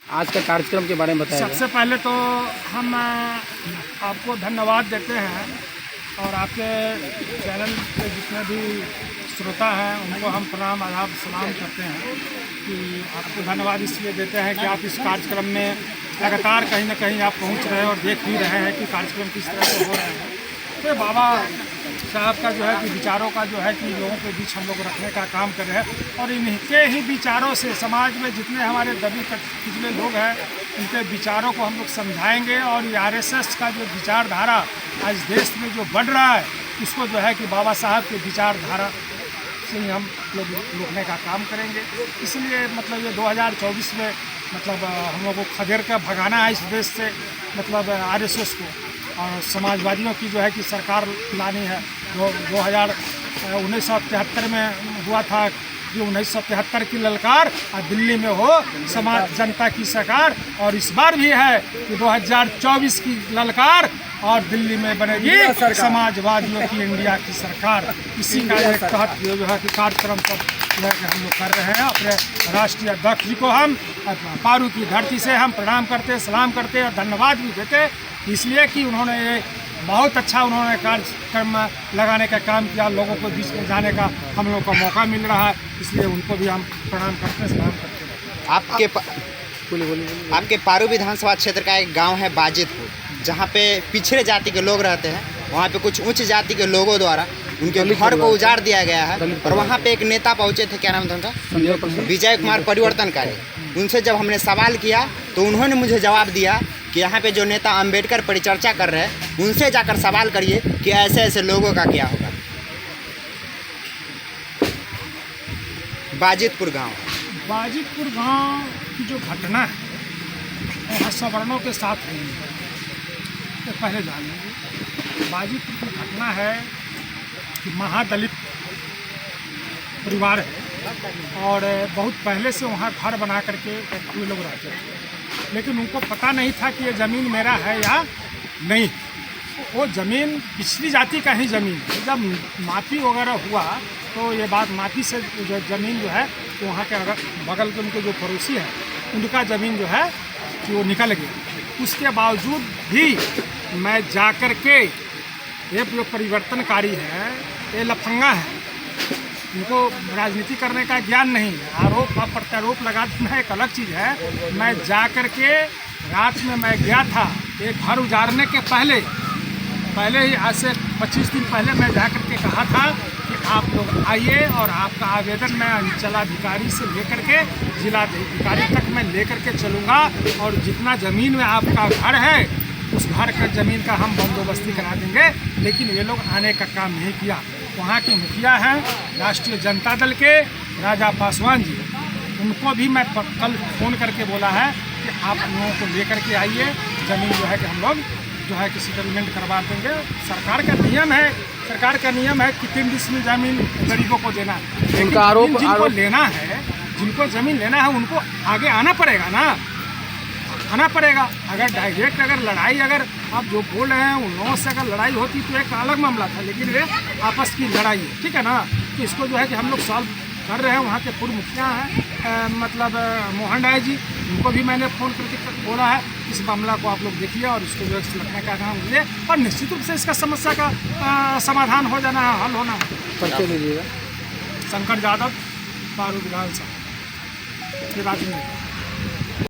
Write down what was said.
आज का कार्यक्रम के बारे में बताइए। सबसे पहले तो हम आपको धन्यवाद देते हैं और आपके चैनल के जितने भी श्रोता हैं उनको हम प्रणाम आदाब सलाम करते हैं कि आपको धन्यवाद इसलिए देते हैं कि आप इस कार्यक्रम में लगातार कहीं ना कहीं आप पहुंच रहे हैं और देख भी रहे हैं कि कार्यक्रम किस तरह से हो रहे हैं। तो बाबा साहब का जो है कि विचारों का जो है कि लोगों के बीच हम लोग रखने का काम कर रहे हैं और इनके ही विचारों से समाज में जितने हमारे दबी पिछले लोग हैं उनके विचारों को हम लोग समझाएंगे और ये आरएसएस का जो विचारधारा आज देश में जो बढ़ रहा है उसको जो है कि बाबा साहब के विचारधारा से ही हम लोग रोकने का काम करेंगे। इसलिए मतलब ये 2024 में मतलब हम लोग को खदेड़ कर भगाना है इस देश से, मतलब आरएसएस को, और समाजवादियों की जो है कि सरकार लानी है। 1973 में हुआ था कि 1973 की ललकार और दिल्ली में हो समाज जनता की सरकार, और इस बार भी है कि 2024 की ललकार और दिल्ली में बनेगी समाजवादियों की इंडिया की सरकार। इसी का एक तहत जो है कि कार्यक्रम सब जो है कि हम लोग कर रहे हैं। अपने राष्ट्रीय अध्यक्ष जी को हम पारू की धरती से हम प्रणाम करते, सलाम करते और धन्यवाद भी देते, इसलिए कि उन्होंने ये बहुत अच्छा उन्होंने कार्यक्रम लगाने का काम किया, लोगों को बीच में जाने का हम लोग को मौका मिल रहा है, इसलिए उनको भी हम प्रणाम करते हैं, सलाम करते हैं। आपके पारू विधानसभा क्षेत्र का एक गांव है बाजितपुर, जहां पे पिछड़े जाति के लोग रहते हैं। वहां पे कुछ उच्च जाति के लोगों द्वारा उनके घर को उजाड़ दिया गया है और वहां पे एक नेता पहुंचे थे, क्या नाम था उनका, विजय कुमार परिवर्तनकारी। उनसे जब हमने सवाल किया तो उन्होंने मुझे जवाब दिया कि यहाँ पे जो नेता अंबेडकर परिचर्चा कर रहे हैं उनसे जाकर सवाल करिए कि ऐसे ऐसे लोगों का क्या होगा। बाजितपुर गांव की जो घटना है यहाँ सवर्णों के साथ हुई है, तो पहले जानेंगे। बाजितपुर की घटना है कि महादलित परिवार है और बहुत पहले से वहाँ घर बना करके वे लोग रहते थे, लेकिन उनको पता नहीं था कि ये ज़मीन मेरा है या नहीं। वो ज़मीन पिछली जाति का ही ज़मीन है। जब माफी वगैरह हुआ तो ये बात माफी से जो ज़मीन जो है तो वहाँ के बगल के उनके जो पड़ोसी हैं उनका ज़मीन जो है कि वो निकल गया। उसके बावजूद भी मैं जा कर के, ये जो परिवर्तनकारी है ये लफंगा है, इनको राजनीति करने का ज्ञान नहीं है। आरोप और प्रत्यारोप लगा देना एक अलग चीज़ है। मैं जा कर के रात में मैं गया था, एक घर उजाड़ने के पहले ही आज से 25 दिन पहले मैं जा कर के कहा था कि आप लोग आइए और आपका आवेदन मैं अंचलाधिकारी से लेकर के जिलाधिकारी तक मैं लेकर के चलूँगा और जितना ज़मीन में आपका घर है उस घर का ज़मीन का हम बंदोबस्ती करा देंगे। लेकिन ये लोग आने का काम नहीं किया। वहाँ के मुखिया हैं राष्ट्रीय जनता दल के राजा पासवान जी, उनको भी मैं कल फ़ोन करके बोला है कि आप लोगों को लेकर के आइए, ज़मीन जो है कि हम लोग जो है कि सेटलमेंट करवा देंगे। सरकार का नियम है कि 3 डिसमिल ज़मीन गरीबों को देना है, लेकिन जिनको ज़मीन लेना है उनको आगे आना पड़ेगा ना, आना पड़ेगा। अगर डायरेक्ट अगर लड़ाई अगर आप जो बोल रहे हैं उन लोगों से अगर लड़ाई होती तो एक अलग मामला था, लेकिन ये आपस की लड़ाई है, ठीक है ना। तो इसको जो है कि हम लोग सॉल्व कर रहे हैं। वहाँ के पूर्व मुखिया हैं मतलब मोहन राय जी, उनको भी मैंने फ़ोन करके बोला है इस मामला को आप लोग देखिए और इसको जो है सुलझने का काम कीजिए और निश्चित रूप से इसका समस्या का समाधान हो जाना है, हल होना है। परिचय लीजिएगा। शंकर यादव, पारू विधानसभा।